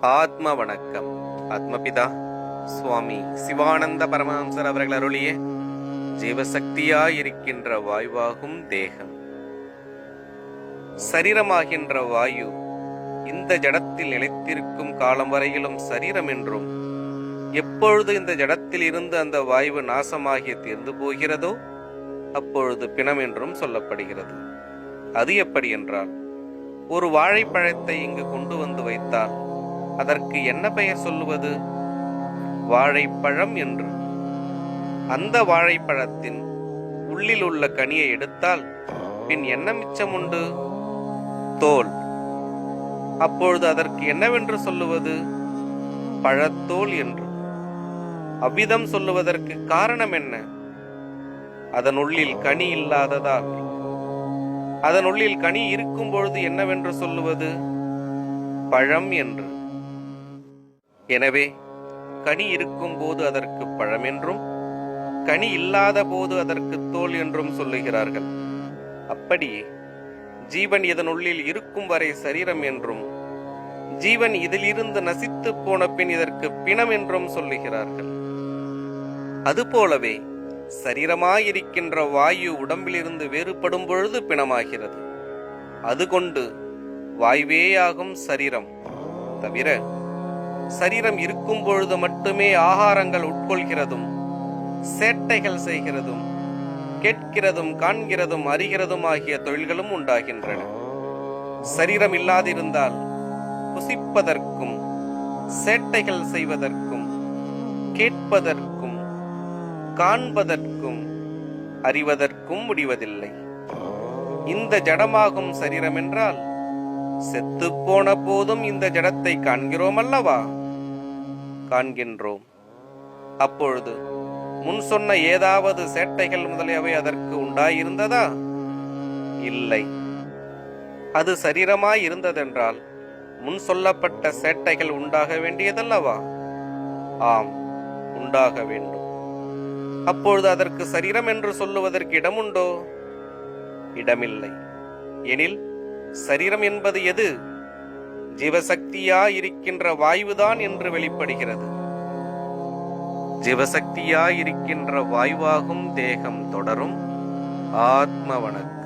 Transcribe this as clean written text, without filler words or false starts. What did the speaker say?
ஆத்ம வணக்கம். ஆத்மபிதா சுவாமி சிவானந்த பரமஹம்சர் அவர்கள் அருளிய ஜீவசக்தியாயிருக்கின்ற வாயுவாகும் தேகம். சரீரமாகின்ற வாயு இந்த ஜடத்தில் நிலைத்திருக்கும் காலம் வரையிலும் சரீரம் என்றும், எப்பொழுது இந்த ஜடத்தில் இருந்து அந்த வாயு நாசமாகி தீர்ந்து போகிறதோ அப்பொழுது பிணம் என்றும் சொல்லப்படுகிறது. அது எப்படி என்றால், ஒரு வாழைப்பழத்தை இங்கு கொண்டு வந்து வைத்தால் அதற்கு என்ன பெயர் சொல்லுவது? வாழைப்பழம் என்று. அந்த வாழைப்பழத்தின் உள்ளில் உள்ள கனியை எடுத்தால் பின் என்ன மிச்சம் உண்டு? தோல். அப்பொழுது அதற்கு என்னவென்று சொல்லுவது? பழத்தோல் என்று. அவ்விதம் சொல்லுவதற்கு காரணம் என்ன? அதனுள்ளில் கனி இல்லாததால். அதனுள்ளில் கனி இருக்கும் பொழுது என்னவென்று சொல்லுவது? பழம் என்று. எனவே கனி இருக்கும் போது அதற்கு பழம் என்றும், கனி இல்லாத போது அதற்கு தோல் என்றும் சொல்லுகிறார்கள். அப்படியே ஜீவன் இதனுள்ளில் இருக்கும் வரை சரீரம் என்றும், ஜீவன் இதிலிருந்து நசித்து போன பின் இதற்கு பிணம் என்றும் சொல்லுகிறார்கள். அதுபோலவே சரீரமாயிருக்கின்ற வாயு உடம்பிலிருந்து வேறுபடும் பொழுது பிணமாகிறது. அதுகொண்டு வாயுவேயாகும் சரீரம். தவிர சரீரம் இருக்கும் பொழுது மட்டுமே ஆகாரங்கள் உட்கொள்கிறதும், சேட்டைகள் செய்கிறதும், கேட்கிறதும், காண்கிறதும், அறிகிறதும் ஆகிய தொழில்களும் உண்டாகின்றன. சரீரம் இல்லாதிருந்தால் புசிப்பதற்கும், சேட்டைகள் செய்வதற்கும், கேட்பதற்கும், காண்பதற்கும், அறிவதற்கும் முடிவதில்லை. இந்த ஜடமாகும் சரீரம் என்றால் செத்து போன போதும் இந்த ஜடத்தை காண்கிறோம் அல்லவா? காண்கின்றோம். அப்பொழுது முன் சொன்ன ஏதாவது சேட்டைகள் முதலியவை அதற்கு உண்டாயிருந்ததா? இல்லை. அது சரீரமாய் இருந்ததென்றால் முன் சொல்லப்பட்ட சேட்டைகள் உண்டாக வேண்டியதல்லவா? ஆம், உண்டாக வேண்டும். அப்பொழுது அதற்கு சரீரம் என்று சொல்லுவதற்கு இடமுண்டோ? இடமில்லை. எனில் சரீரம் என்பது எது? ஜீவசக்தியாயிருக்கின்ற வாயுதான் என்று வெளிப்படுகிறது. ஜீவசக்தியாயிருக்கின்ற வாயுவாகும் தேகம் தொடரும். ஆத்ம வணக்கம்.